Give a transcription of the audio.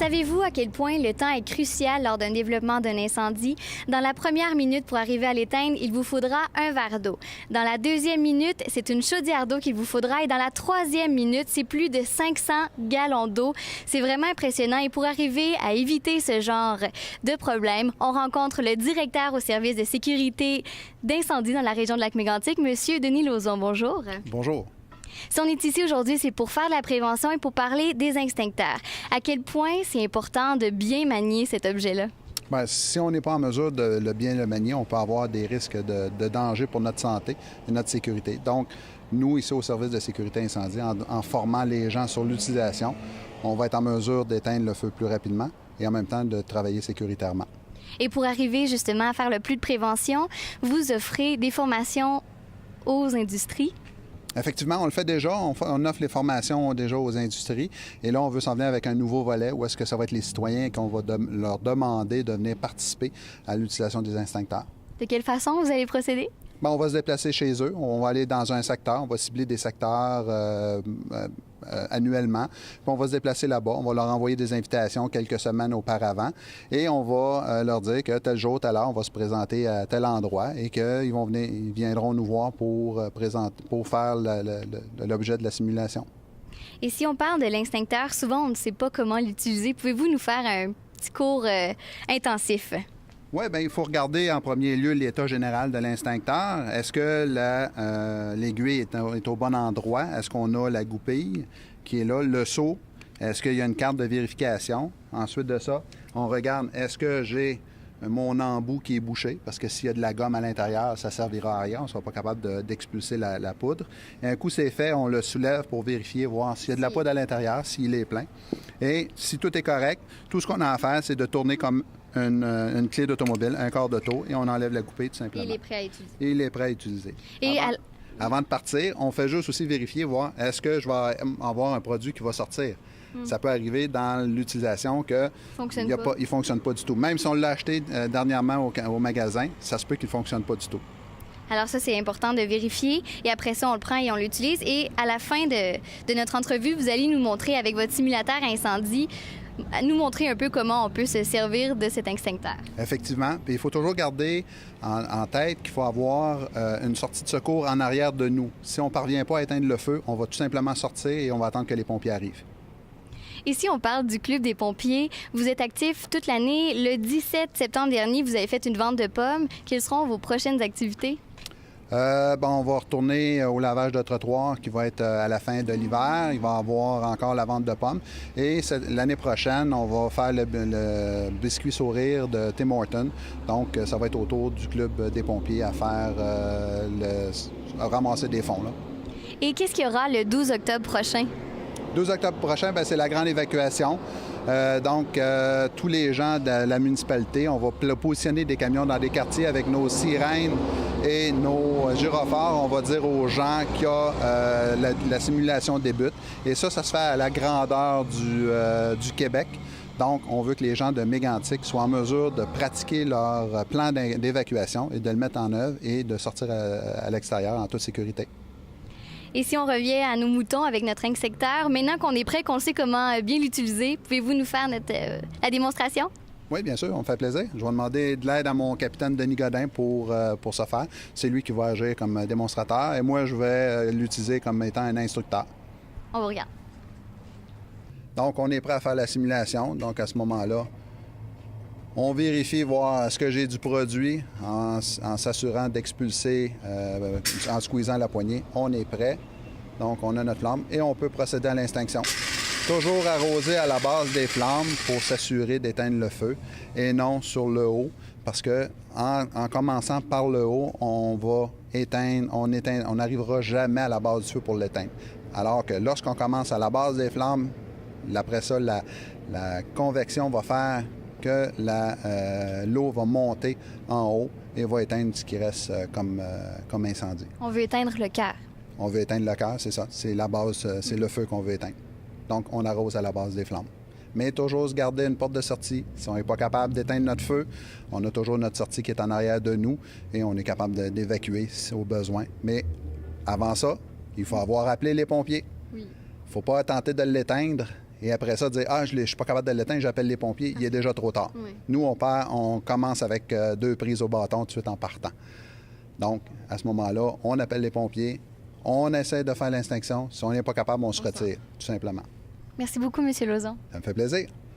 Savez-vous à quel point le temps est crucial lors d'un développement d'un incendie? Dans la première minute pour arriver à l'éteindre, il vous faudra un verre d'eau. Dans la deuxième minute, c'est une chaudière d'eau qu'il vous faudra. Et dans la troisième minute, c'est plus de 500 gallons d'eau. C'est vraiment impressionnant. Et pour arriver à éviter ce genre de problème, on rencontre le directeur au service de sécurité d'incendie dans la région de Lac-Mégantic, Monsieur Denis Lauzon. Bonjour. Bonjour. Si on est ici aujourd'hui, c'est pour faire de la prévention et pour parler des extincteurs. À quel point c'est important de bien manier cet objet-là? Bien, si on n'est pas en mesure de bien le manier, on peut avoir des risques de danger pour notre santé et notre sécurité. Donc, nous, ici au service de sécurité incendie, en formant les gens sur l'utilisation, on va être en mesure d'éteindre le feu plus rapidement et en même temps de travailler sécuritairement. Et pour arriver justement à faire le plus de prévention, vous offrez des formations aux industries. Effectivement, on le fait déjà. On offre les formations déjà aux industries. Et là, on veut s'en venir avec un nouveau volet où est-ce que ça va être les citoyens qu'on va leur demander de venir participer à l'utilisation des extincteurs. De quelle façon vous allez procéder? Bien, on va se déplacer chez eux. On va aller dans un secteur. On va cibler des secteurs annuellement. Puis on va se déplacer là-bas. On va leur envoyer des invitations quelques semaines auparavant. Et on va leur dire que tel jour, telle heure, on va se présenter à tel endroit et ils viendront nous voir pour faire l'objet de la simulation. Et si on parle de l'extincteur, souvent on ne sait pas comment l'utiliser. Pouvez-vous nous faire un petit cours intensif? Oui, bien, il faut regarder en premier lieu l'état général de l'extincteur. Est-ce que l'aiguille est au bon endroit? Est-ce qu'on a la goupille qui est là? Le seau, est-ce qu'il y a une carte de vérification? Ensuite de ça, on regarde, est-ce que j'ai mon embout qui est bouché? Parce que s'il y a de la gomme à l'intérieur, ça ne servira à rien. On ne sera pas capable d'expulser la poudre. Et un coup c'est fait, on le soulève pour vérifier, voir s'il y a de la poudre à l'intérieur, s'il est plein. Et si tout est correct, tout ce qu'on a à faire, c'est de tourner comme une clé d'automobile, un corps d'auto, et on enlève la goupille tout simplement. Il est prêt à utiliser. Et il est prêt à utiliser. Et avant de partir, on fait juste aussi vérifier, voir est-ce que je vais avoir un produit qui va sortir. Ça peut arriver dans l'utilisation qu'il ne fonctionne pas du tout. Même si on l'a acheté dernièrement au magasin, ça se peut qu'il ne fonctionne pas du tout. Alors ça, c'est important de vérifier. Et après ça, on le prend et on l'utilise. Et à la fin de notre entrevue, vous allez nous montrer avec votre simulateur incendie, nous montrer un peu comment on peut se servir de cet extincteur. Effectivement. Puis il faut toujours garder en tête qu'il faut avoir une sortie de secours en arrière de nous. Si on ne parvient pas à éteindre le feu, on va tout simplement sortir et on va attendre que les pompiers arrivent. Ici, on parle du Club des pompiers. Vous êtes actif toute l'année. Le 17 septembre dernier, vous avez fait une vente de pommes. Quelles seront vos prochaines activités? On va retourner au lavage de trottoir qui va être à la fin de l'hiver. Il va y avoir encore la vente de pommes. Et l'année prochaine, on va faire le biscuit sourire de Tim Hortons. Donc, ça va être autour du Club des pompiers à faire à ramasser des fonds. Là. Et qu'est-ce qu'il y aura le 12 octobre prochain? 12 octobre prochain, c'est la grande évacuation. Tous les gens de la municipalité, on va positionner des camions dans des quartiers avec nos sirènes et nos gyrophares. On va dire aux gens que la simulation débute. Et ça se fait à la grandeur du Québec. Donc, on veut que les gens de Mégantic soient en mesure de pratiquer leur plan d'évacuation et de le mettre en œuvre et de sortir à l'extérieur en toute sécurité. Et si on revient à nos moutons avec notre extincteur, maintenant qu'on est prêt, qu'on sait comment bien l'utiliser, pouvez-vous nous faire la démonstration? Oui, bien sûr, on me fait plaisir. Je vais demander de l'aide à mon capitaine Denis Godin pour ce faire. C'est lui qui va agir comme démonstrateur et moi, je vais l'utiliser comme étant un instructeur. On vous regarde. Donc, on est prêt à faire la simulation. Donc, à ce moment-là, on vérifie, voir est-ce que j'ai du produit en s'assurant d'expulser, en squeezant la poignée. On est prêt. Donc, on a notre flamme et on peut procéder à l'extinction. Toujours arroser à la base des flammes pour s'assurer d'éteindre le feu et non sur le haut. Parce que en commençant par le haut, on va éteindre, on n'arrivera jamais à la base du feu pour l'éteindre. Alors que lorsqu'on commence à la base des flammes, après ça, la convection va faire que l'eau va monter en haut et va éteindre ce qui reste comme incendie. On veut éteindre le cœur. On veut éteindre le cœur, c'est ça. C'est la base, c'est le feu qu'on veut éteindre. Donc, on arrose à la base des flammes. Mais toujours se garder une porte de sortie. Si on n'est pas capable d'éteindre notre feu, on a toujours notre sortie qui est en arrière de nous et on est capable d'évacuer au besoin. Mais avant ça, il faut avoir appelé les pompiers. Oui. Il ne faut pas tenter de l'éteindre et après ça, dire « Ah, je ne suis pas capable de l'éteindre, j'appelle les pompiers », il est déjà trop tard. Oui. Nous, on commence avec 2 prises au bâton tout de suite en partant. Donc, à ce moment-là, on appelle les pompiers, on essaie de faire l'extinction. Si on n'est pas capable, on se retire, tout simplement. Merci beaucoup, M. Lauzon. Ça me fait plaisir.